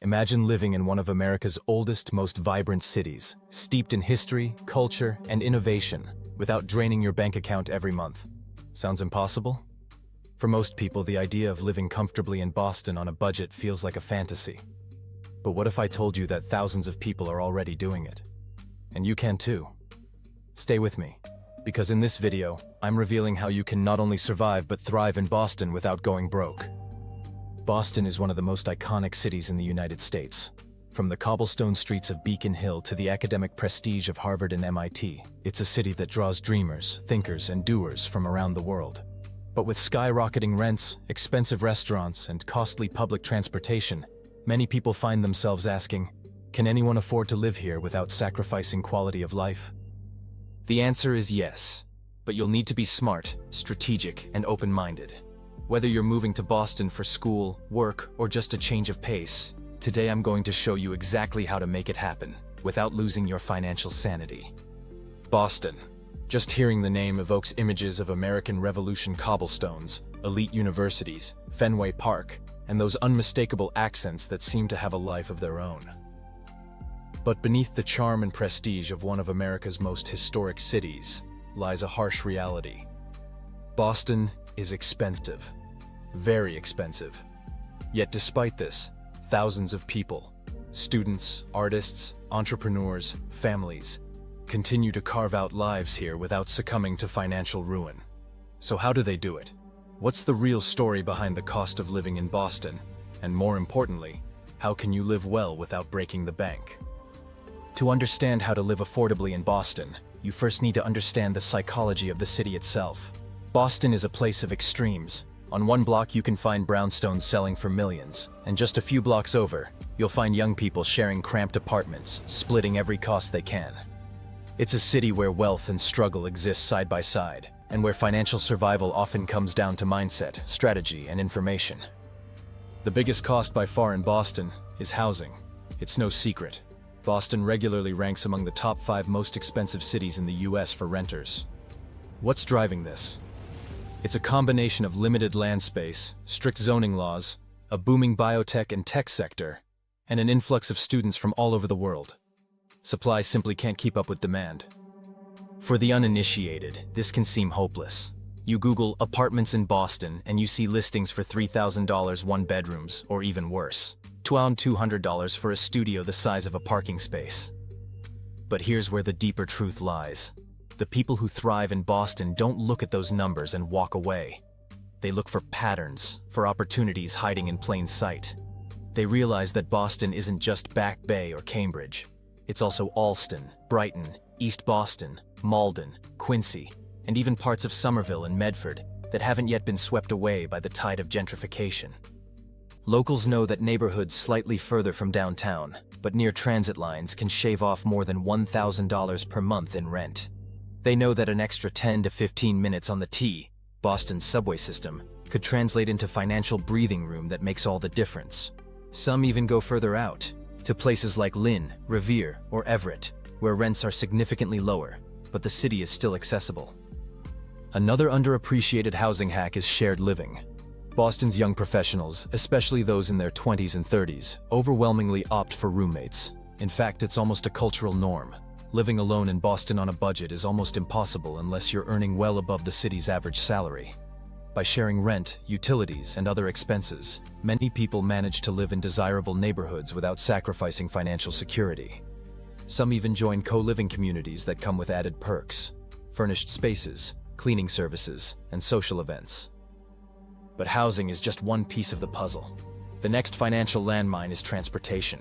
Imagine living in one of America's oldest, most vibrant cities, steeped in history, culture, and innovation, without draining your bank account every month. Sounds impossible? For most people, the idea of living comfortably in Boston on a budget feels like a fantasy. But what if I told you that thousands of people are already doing it? And you can too. Stay with me, because in this video, I'm revealing how you can not only survive but thrive in Boston without going broke. Boston is one of the most iconic cities in the United States. From the cobblestone streets of Beacon Hill to the academic prestige of Harvard and MIT, it's a city that draws dreamers, thinkers, and doers from around the world. But with skyrocketing rents, expensive restaurants, and costly public transportation, many people find themselves asking, can anyone afford to live here without sacrificing quality of life? The answer is yes, but you'll need to be smart, strategic, and open-minded. Whether you're moving to Boston for school, work, or just a change of pace, today I'm going to show you exactly how to make it happen without losing your financial sanity. Boston. Just hearing the name evokes images of American Revolution cobblestones, elite universities, Fenway Park, and those unmistakable accents that seem to have a life of their own. But beneath the charm and prestige of one of America's most historic cities lies a harsh reality. Boston is expensive. Very expensive. Yet despite this, thousands of people, students, artists, entrepreneurs, families, continue to carve out lives here without succumbing to financial ruin. So how do they do it? What's the real story behind the cost of living in Boston? And more importantly, how can you live well without breaking the bank? To understand how to live affordably in Boston, you first need to understand the psychology of the city itself. Boston is a place of extremes. On one block you can find brownstones selling for millions, and just a few blocks over, you'll find young people sharing cramped apartments, splitting every cost they can. It's a city where wealth and struggle exist side by side, and where financial survival often comes down to mindset, strategy, and information. The biggest cost by far in Boston is housing. It's no secret. Boston regularly ranks among the top 5 most expensive cities in the US for renters. What's driving this? It's a combination of limited land space, strict zoning laws, a booming biotech and tech sector, and an influx of students from all over the world. Supply simply can't keep up with demand. For the uninitiated, this can seem hopeless. You Google apartments in Boston and you see listings for $3,000 one-bedrooms, or even worse, $200 for a studio the size of a parking space. But here's where the deeper truth lies. The people who thrive in Boston don't look at those numbers and walk away. They look for patterns, for opportunities hiding in plain sight. They realize that Boston isn't just Back Bay or Cambridge. It's also Allston, Brighton, East Boston, Malden, Quincy, and even parts of Somerville and Medford that haven't yet been swept away by the tide of gentrification. Locals know that neighborhoods slightly further from downtown, but near transit lines, can shave off more than $1,000 per month in rent. They know that an extra 10 to 15 minutes on the T, Boston's subway system, could translate into financial breathing room that makes all the difference. Some even go further out, to places like Lynn, Revere, or Everett, where rents are significantly lower, but the city is still accessible. Another underappreciated housing hack is shared living. Boston's young professionals, especially those in their 20s and 30s, overwhelmingly opt for roommates. In fact, it's almost a cultural norm. Living alone in Boston on a budget is almost impossible unless you're earning well above the city's average salary. By sharing rent, utilities, and other expenses, many people manage to live in desirable neighborhoods without sacrificing financial security. Some even join co-living communities that come with added perks, furnished spaces, cleaning services, and social events. But housing is just one piece of the puzzle. The next financial landmine is transportation.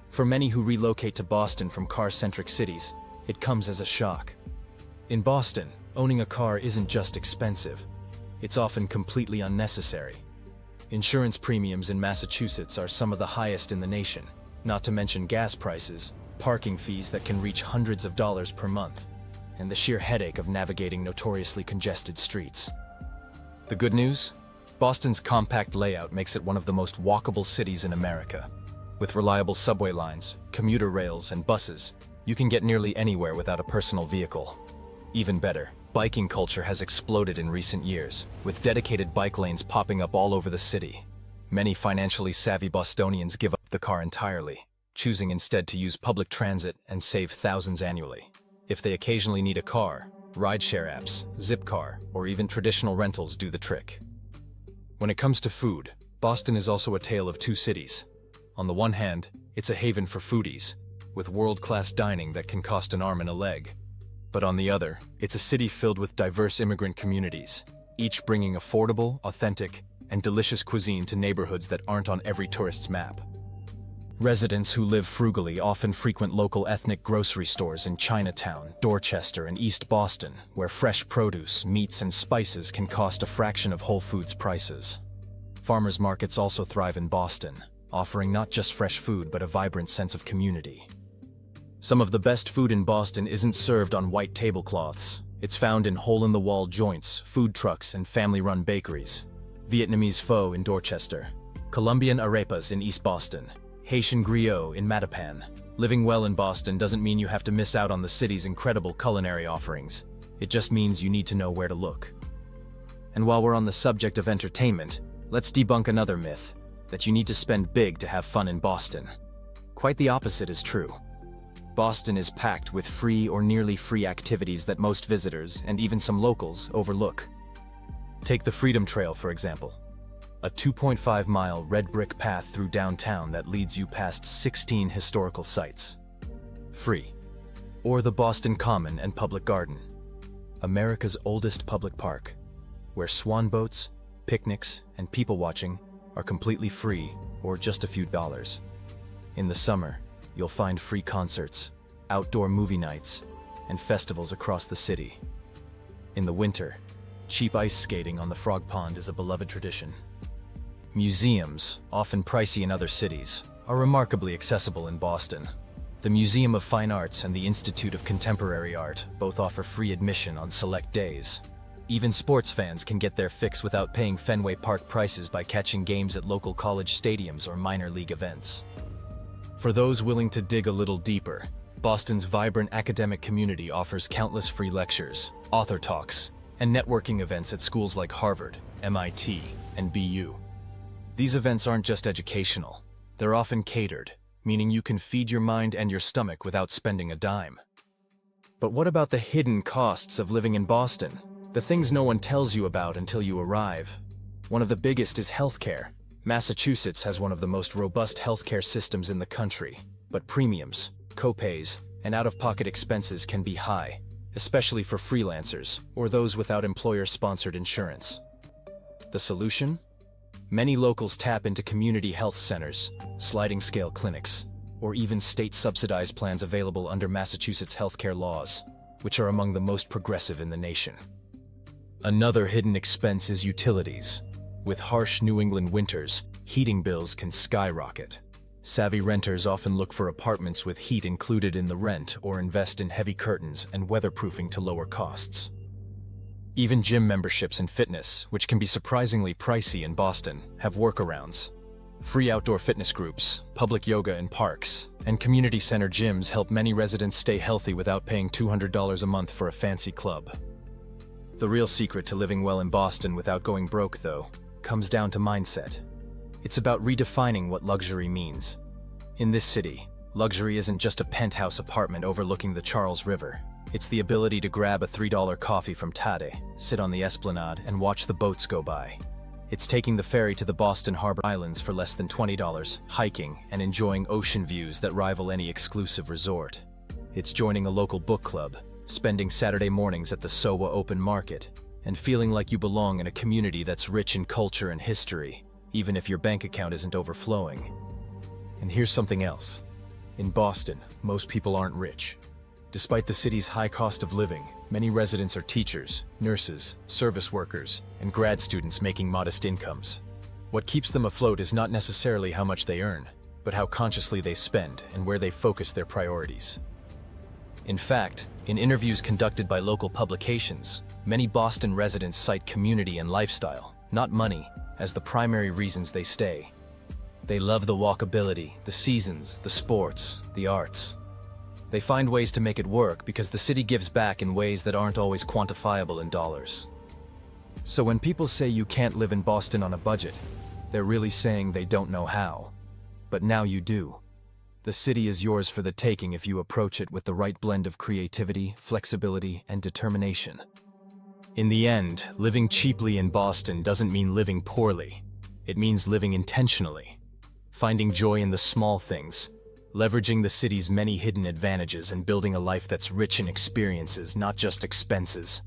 For many who relocate to Boston from car-centric cities, it comes as a shock. In Boston, owning a car isn't just expensive, it's often completely unnecessary. Insurance premiums in Massachusetts are some of the highest in the nation, not to mention gas prices, parking fees that can reach hundreds of dollars per month, and the sheer headache of navigating notoriously congested streets. The good news? Boston's compact layout makes it one of the most walkable cities in America. With reliable subway lines, commuter rails, and buses, you can get nearly anywhere without a personal vehicle. Even better, biking culture has exploded in recent years, with dedicated bike lanes popping up all over the city. Many financially savvy Bostonians give up the car entirely, choosing instead to use public transit and save thousands annually. If they occasionally need a car, rideshare apps, Zipcar, or even traditional rentals do the trick. When it comes to food, Boston is also a tale of two cities. On the one hand, it's a haven for foodies, with world-class dining that can cost an arm and a leg. But on the other, it's a city filled with diverse immigrant communities, each bringing affordable, authentic, and delicious cuisine to neighborhoods that aren't on every tourist's map. Residents who live frugally often frequent local ethnic grocery stores in Chinatown, Dorchester, and East Boston, where fresh produce, meats, and spices can cost a fraction of Whole Foods prices. Farmers markets also thrive in Boston, offering not just fresh food but a vibrant sense of community. Some of the best food in Boston isn't served on white tablecloths. It's found in hole-in-the-wall joints, food trucks, and family-run bakeries. Vietnamese pho in Dorchester, Colombian arepas in East Boston, Haitian griot in Mattapan. Living well in Boston doesn't mean you have to miss out on the city's incredible culinary offerings. It just means you need to know where to look. And while we're on the subject of entertainment, let's debunk another myth, that you need to spend big to have fun in Boston. Quite the opposite is true. Boston is packed with free or nearly free activities that most visitors, and even some locals, overlook. Take the Freedom Trail, for example. A 2.5-mile red brick path through downtown that leads you past 16 historical sites. Free. Or the Boston Common and Public Garden, America's oldest public park, where swan boats, picnics, and people watching are completely free or just a few dollars. In the summer, you'll find free concerts, outdoor movie nights, and festivals across the city. In the winter, cheap ice skating on the Frog Pond is a beloved tradition. Museums, often pricey in other cities, are remarkably accessible in Boston. The Museum of Fine Arts and the Institute of Contemporary Art both offer free admission on select days. Even sports fans can get their fix without paying Fenway Park prices by catching games at local college stadiums or minor league events. For those willing to dig a little deeper, Boston's vibrant academic community offers countless free lectures, author talks, and networking events at schools like Harvard, MIT, and BU. These events aren't just educational, they're often catered, meaning you can feed your mind and your stomach without spending a dime. But what about the hidden costs of living in Boston? The things no one tells you about until you arrive. One of the biggest is healthcare. Massachusetts has one of the most robust healthcare systems in the country, but premiums, copays, and out-of-pocket expenses can be high, especially for freelancers or those without employer-sponsored insurance. The solution? Many locals tap into community health centers, sliding-scale clinics, or even state-subsidized plans available under Massachusetts healthcare laws, which are among the most progressive in the nation. Another hidden expense is utilities. With harsh New England winters, heating bills can skyrocket. Savvy renters often look for apartments with heat included in the rent or invest in heavy curtains and weatherproofing to lower costs. Even gym memberships and fitness, which can be surprisingly pricey in Boston, have workarounds. Free outdoor fitness groups, public yoga in parks, and community center gyms help many residents stay healthy without paying $200 a month for a fancy club. The real secret to living well in Boston without going broke, though, comes down to mindset. It's about redefining what luxury means. In this city, luxury isn't just a penthouse apartment overlooking the Charles River. It's the ability to grab a $3 coffee from Tade, sit on the esplanade, and watch the boats go by. It's taking the ferry to the Boston Harbor Islands for less than $20, hiking, and enjoying ocean views that rival any exclusive resort. It's joining a local book club, spending Saturday mornings at the SoWa Open Market, and feeling like you belong in a community that's rich in culture and history, even if your bank account isn't overflowing. And here's something else. In Boston, most people aren't rich. Despite the city's high cost of living, many residents are teachers, nurses, service workers, and grad students making modest incomes. What keeps them afloat is not necessarily how much they earn, but how consciously they spend and where they focus their priorities. In fact, in interviews conducted by local publications, many Boston residents cite community and lifestyle, not money, as the primary reasons they stay. They love the walkability, the seasons, the sports, the arts. They find ways to make it work because the city gives back in ways that aren't always quantifiable in dollars. So when people say you can't live in Boston on a budget, they're really saying they don't know how. but now you do. The city is yours for the taking if you approach it with the right blend of creativity, flexibility, and determination. In the end, living cheaply in Boston doesn't mean living poorly. It means living intentionally, finding joy in the small things, leveraging the city's many hidden advantages and building a life that's rich in experiences, not just expenses.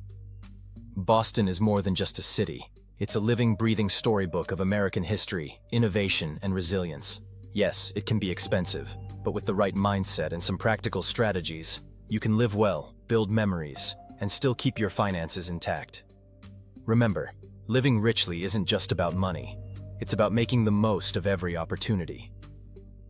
Boston is more than just a city. It's a living, breathing storybook of American history, innovation, and resilience. Yes, it can be expensive, but with the right mindset and some practical strategies, you can live well, build memories, and still keep your finances intact. Remember, living richly isn't just about money. It's about making the most of every opportunity.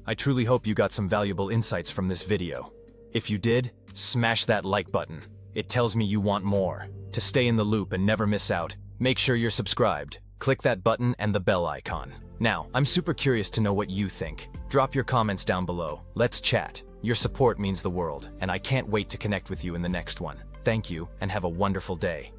I truly hope you got some valuable insights from this video. If you did, smash that like button. It tells me you want more. To stay in the loop and never miss out, make sure you're subscribed. Click that button and the bell icon. Now, I'm super curious to know what you think. Drop your comments down below. Let's chat. Your support means the world, and I can't wait to connect with you in the next one. Thank you, and have a wonderful day.